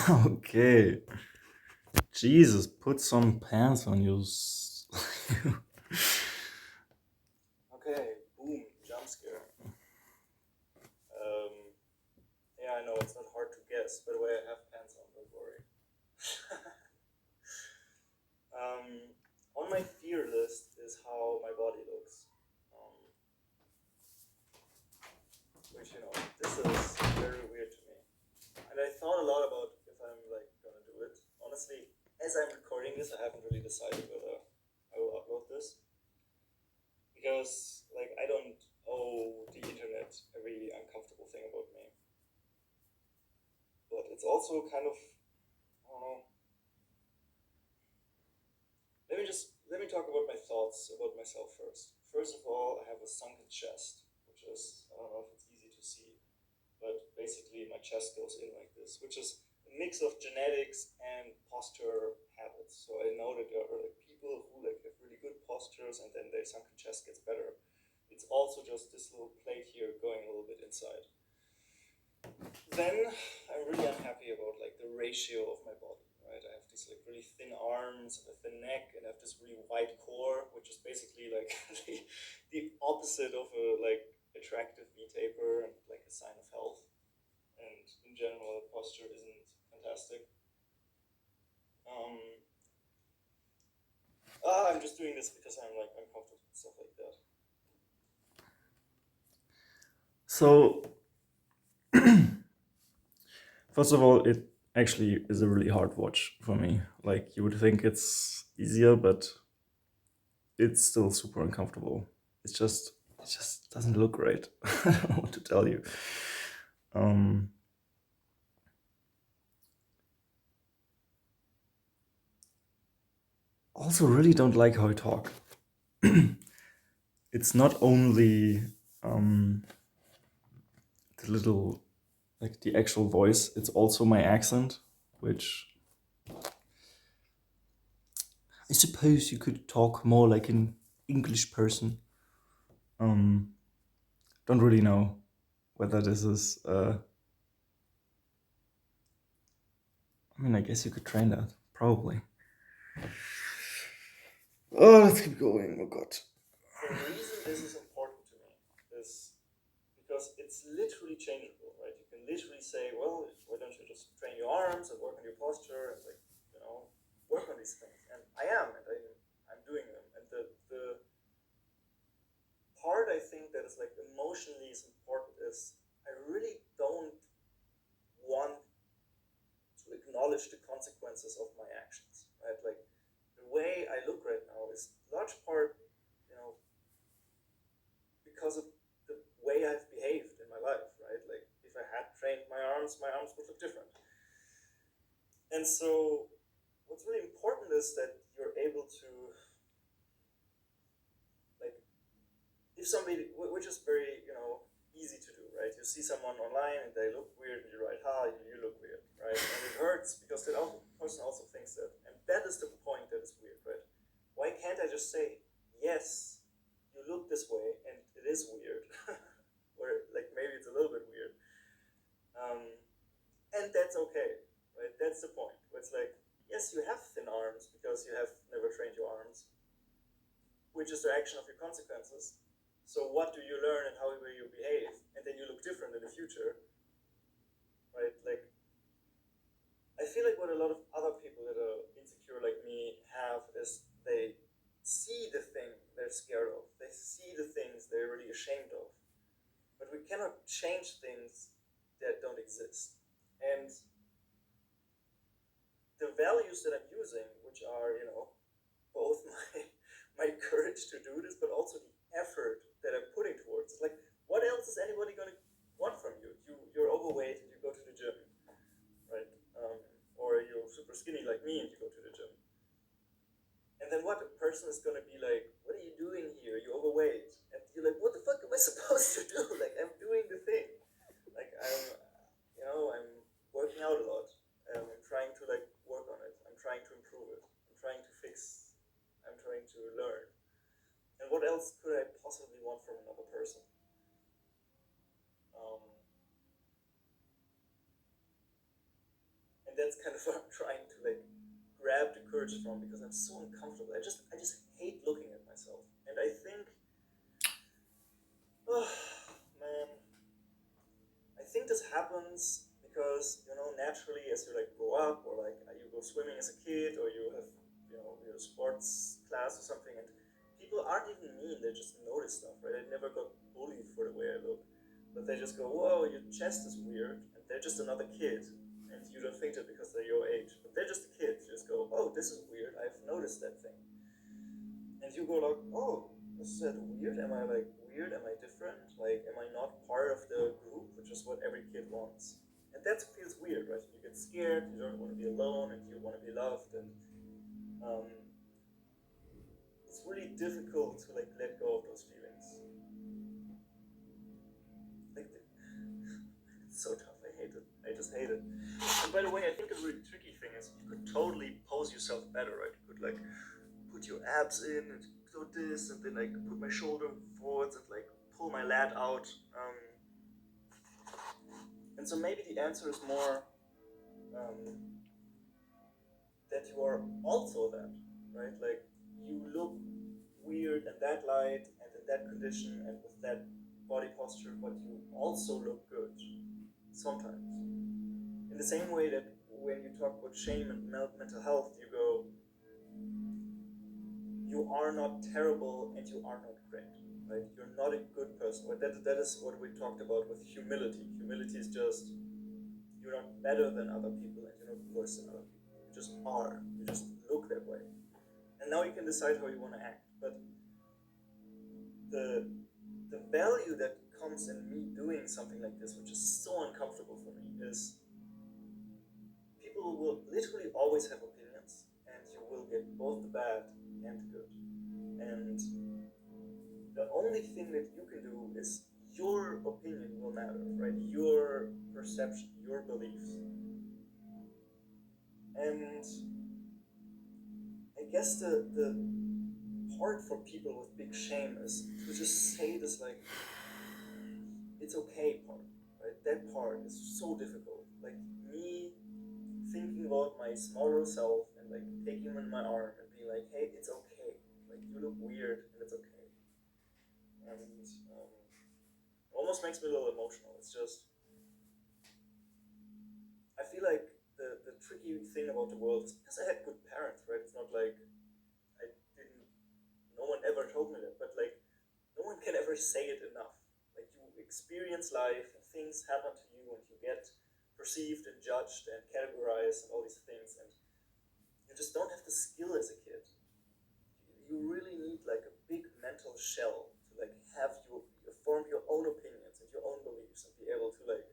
Okay. Jesus, put some pants on you. Okay, boom, jump scare. Um, yeah, I know it's not hard to guess. By the way, I have pants on. Don't worry. On my fear list is how my body looks, um, which this is very weird to me. And I thought a lot about if I'm like gonna do it. Honestly, as I'm recording this, I haven't really decided whether I will upload this because like I don't owe the internet every uncomfortable thing about me. But it's also kind of I don't know. Let me talk about my thoughts about myself first. First of all, I have a sunken chest, which is I don't know if it's easy to see, but basically my chest goes in like this, which is a mix of genetics and posture habits. So I know that there are like people who like have really good postures and then their sunken chest gets better. It's also just this little plate here going a little bit inside. Then I'm really unhappy about like the ratio of my body. Right, I have these like really thin arms and a thin neck, and I have this really wide core, which is basically like the opposite of a like attractive V taper and like a sign of health. And in general, posture isn't fantastic. Um, I'm just doing this because I'm like uncomfortable and stuff like that. So, first of all, it actually is a really hard watch for me. Like, you would think it's easier, but it's still super uncomfortable. It just doesn't look great. I don't know what to tell you. Um, Also, really don't like how I talk. It's not only um, the little, like the actual voice, it's also my accent, which I suppose you could talk more like an English person. Um, don't really know whether this is. I mean, I guess you could train that, probably. Oh, let's keep going. Oh God. The reason this is important to me is because it's literally changeable, right? You can literally say, well, why don't you just train your arms and work on your posture and like, you know, work on these things. And I am, and I'm doing them. And the part I think that is like emotionally is important is I really don't want to acknowledge the consequences of my actions, right? Like the way I look right now is large part, you know, because of the way I've behaved in my life, right? Like if I had trained my arms would look different. And so what's really important is that you're able to like if somebody which is very, easy to do, right? You see someone online and they look weird and you write, ha, you look weird, right? And it hurts because that person also thinks that. And that is the point that is weird, right? Why can't I just say, yes, you look this way and it is weird? Or like maybe it's a little bit weird. Um, and that's okay, right? That's the point. It's like, yes, you have thin arms because you have never trained your arms, which is the action of your consequences. So what do you learn and how will you behave? And then you look different in the future, right? Like I feel like what a lot of other people that are insecure like me have is they see the thing they're scared of. They see the things they're really ashamed of. But we cannot change things that don't exist. And the values that I'm using, which are, both my courage to do this, but also the effort that I'm putting towards it. Like, what else is anybody gonna want from you? You're overweight and you go to the gym, right? Or you're super skinny like me and you go to the gym. And then what? A person is gonna be like, "What are you doing here? You're overweight." And you're like, "What the fuck am I supposed to do? Like, I'm doing the thing. Like, I'm working out a lot. I'm trying to like work on it. I'm trying to improve it. I'm trying to fix. I'm trying to learn. And what else could I possibly want from another person? that's kind of what I'm trying to like grab the courage from, because I'm so uncomfortable. I just hate looking at myself, and I think, oh man, I think this happens because, you know, naturally as you like grow up, or like you go swimming as a kid, or you have, you know, your sports class or something, and people aren't even mean, they just notice stuff, right? I never got bullied for the way I look, but they just go, whoa, your chest is weird, and they're just another kid, and you don't think that because they're your age, but they're just a kid. You just go, oh, this is weird, I've noticed that thing. And you go like, oh, is that weird? Am I like weird? Am I different? Like, am I not part of the group, which is what every kid wants? And that feels weird, right? You get scared, you don't want to be alone, and you want to be loved, and um, it's really difficult to like let go of those feelings. Like, it's so tough. I hate it. I just hate it. And by the way, I think a really tricky thing is you could totally pose yourself better, right? You could like put your abs in and do this, and then like put my shoulder forwards and like pull my lat out. And so maybe the answer is more that you are also that, right? Like, you look weird in that light and in that condition and with that body posture, but you also look good sometimes. In the same way that when you talk about shame and mental health, you go, you are not terrible and you are not great, right? You're not a good person. Right? That is what we talked about with humility. Humility is just, you're not better than other people and you're not worse than other people. You just are. You just look that way. And now you can decide how you want to act. But the value that comes in me doing something like this, which is so uncomfortable for me, is people will literally always have opinions, and you will get both the bad and the good. And the only thing that you can do is, your opinion will matter, right? Your perception, your beliefs. And I guess the part for people with big shame is to just say this, like, it's okay part, right? That part is so difficult. Like, me thinking about my smaller self and like taking him in my arm and being like, hey, it's okay. Like, you look weird and it's okay. And almost makes me a little emotional. It's just, I feel like the tricky thing about the world is because I had good parents, right? It's not like I didn't, no one ever told me that, but like, no one can ever say it enough. Like, you experience life and things happen to you and you get perceived and judged and categorized and all these things, and you just don't have the skill as a kid. You really need like a big mental shell to like have you form your own opinions and your own beliefs and be able to like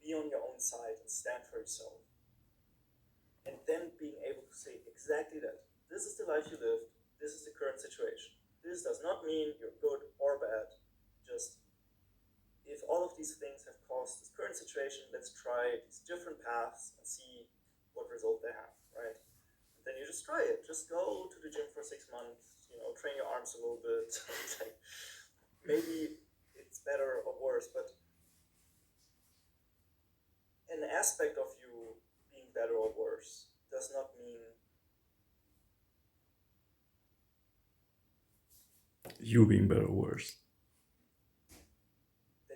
be on your own side and stand for yourself. And then being able to say exactly that. This is the life you lived, this is the current situation. This does not mean you're good or bad. Just, if all of these things have caused this current situation, let's try these different paths and see what result they have, right? And then you just try it. Just go to the gym for 6 months, you know, train your arms a little bit. Like, maybe it's better or worse, but an aspect of you being better or worse does not mean You being better or worse.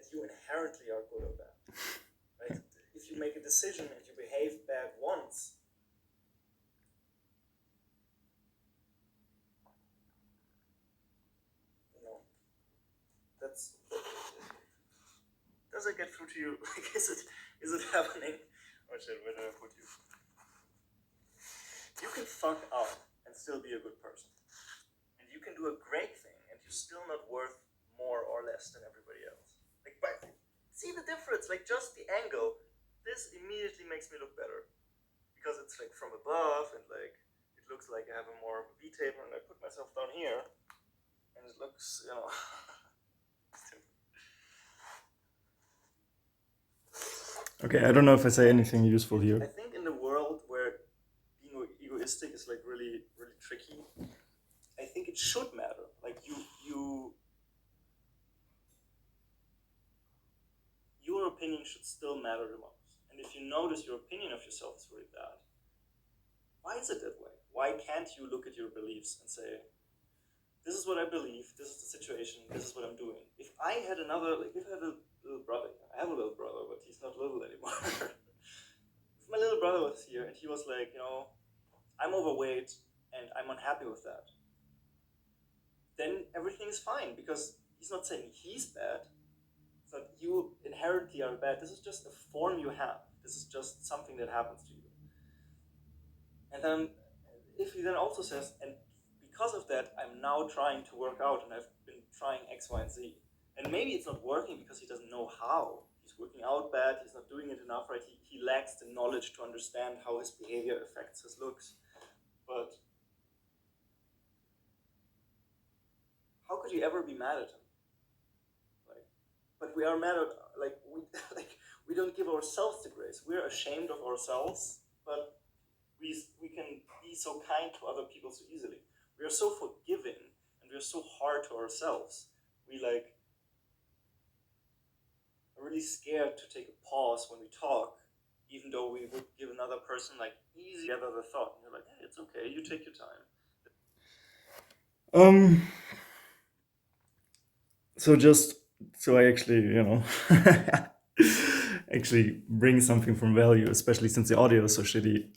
that you inherently are good or bad, right? If you make a decision and you behave bad once, you know, that's, does it get through to you? Like, is it happening? Or shit, where did I put you? You can fuck up and still be a good person. And you can do a great thing and you're still not worth more or less than everybody else. Like, but see the difference? Like, just the angle. This immediately makes me look better. Because it's like from above and like it looks like I have a more V-taper, and I put myself down here and it looks, you know. Okay, I don't know if I say anything useful I here. think in the world where being egoistic is like really, really tricky, I think it should matter. Like, your opinion should still matter the most, And if you notice your opinion of yourself is really bad, why is it that way? Why can't you look at your beliefs and say, this is what I believe, this is the situation, this is what I'm doing? If I had another, like if I had a little brother, I have a little brother, but he's not little anymore. If my little brother was here and he was like, I'm overweight and I'm unhappy with that, then everything is fine, because he's not saying he's bad. It's not you inherently are bad. This is just a form you have. This is just something that happens to you. And then if he then also says, and because of that, I'm now trying to work out and I've been trying X, Y, and Z. And maybe it's not working because he doesn't know how. He's working out bad, he's not doing it enough, right? He lacks the knowledge to understand how his behavior affects his looks. But how could you ever be mad at him? But we are mad at, we don't give ourselves the grace. We're ashamed of ourselves, but we can be so kind to other people so easily. We are so forgiving and we are so hard to ourselves. We are really scared to take a pause when we talk, even though we would give another person easy gather the thought. And you're like, hey, it's okay, you take your time. So I actually, actually bring something from value, especially since the audio is so shitty.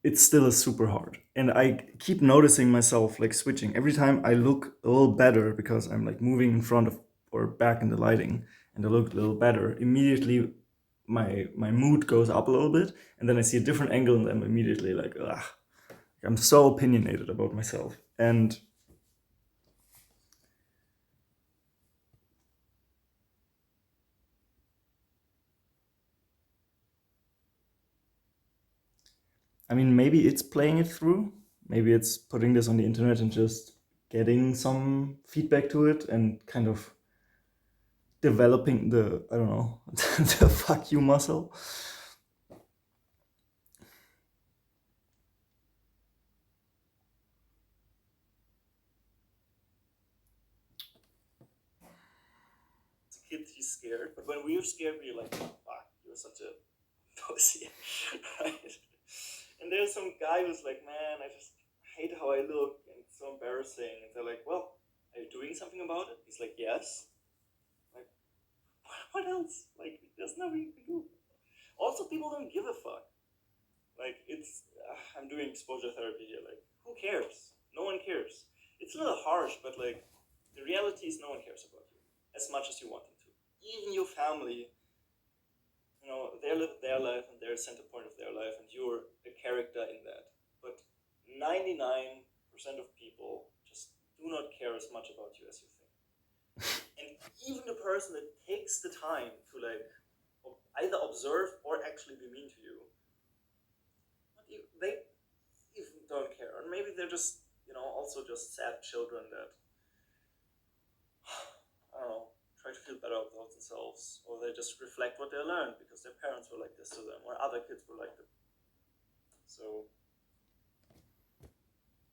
It still is super hard, and I keep noticing myself switching every time I look a little better, because I'm moving in front of or back in the lighting, and I look a little better. Immediately, my mood goes up a little bit, and then I see a different angle, and I'm immediately like, ugh, I'm so opinionated about myself. And I mean, maybe it's playing it through. Maybe it's putting this on the internet and just getting some feedback to it and kind of developing the, I don't know, the fuck you muscle. As a kid, he's scared, but when we're scared, we're like, fuck, you're such a pussy, right? And there's some guy who's like, man, I just hate how I look and it's so embarrassing. And they're like, well, are you doing something about it? He's like, yes. Like, what else? There's nothing you can do. Also, people don't give a fuck. I'm doing exposure therapy here. Who cares? No one cares. It's a little harsh, but the reality is no one cares about you as much as you want them to. Even your family, they live their life and they're the center point of their life, and you're a character in that. But 99% of people just do not care as much about you as you think. And even the person that takes the time to either observe or actually be mean to you, they even don't care. Or maybe they're just, also just sad children that, I don't know, try to feel better about themselves, or they just reflect what they learned because their parents were like this to them, or other kids were like them. So,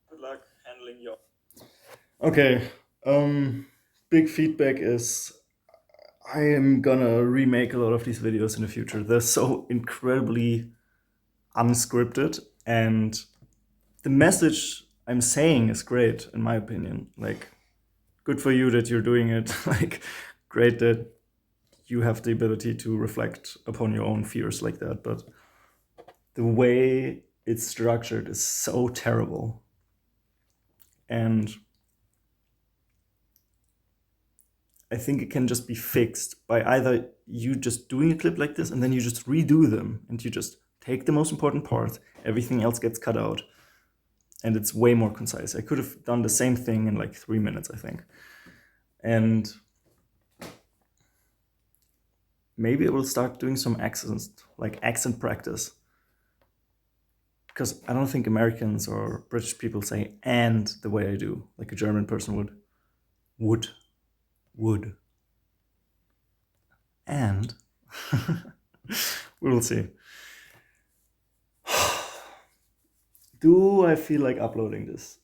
good luck handling your. Okay. Big feedback is I am gonna remake a lot of these videos in the future. They're so incredibly unscripted, and the message I'm saying is great, in my opinion. Good for you that you're doing it. Great that you have the ability to reflect upon your own fears like that. But the way it's structured is so terrible. And I think it can just be fixed by either you just doing a clip like this and then you just redo them and you just take the most important part, everything else gets cut out, and it's way more concise. I could have done the same thing in 3 minutes, I think. And maybe I will start doing some accents, accent practice. Because I don't think Americans or British people say "and" the way I do, like a German person would. Would. And we will see. Do I feel like uploading this?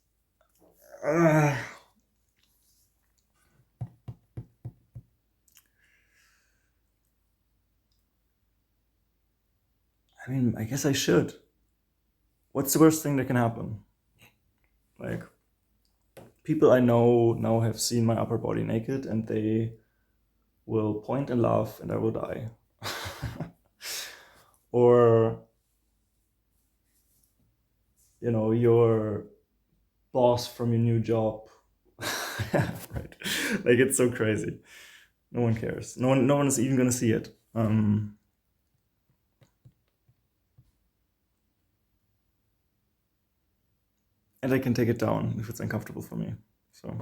I mean, I guess I should. What's the worst thing that can happen? Like, people I know now have seen my upper body naked and they will point and laugh and I will die. Or, your boss from your new job. Right. Like, it's so crazy. No one cares. No one is even gonna see it. And I can take it down if it's uncomfortable for me. So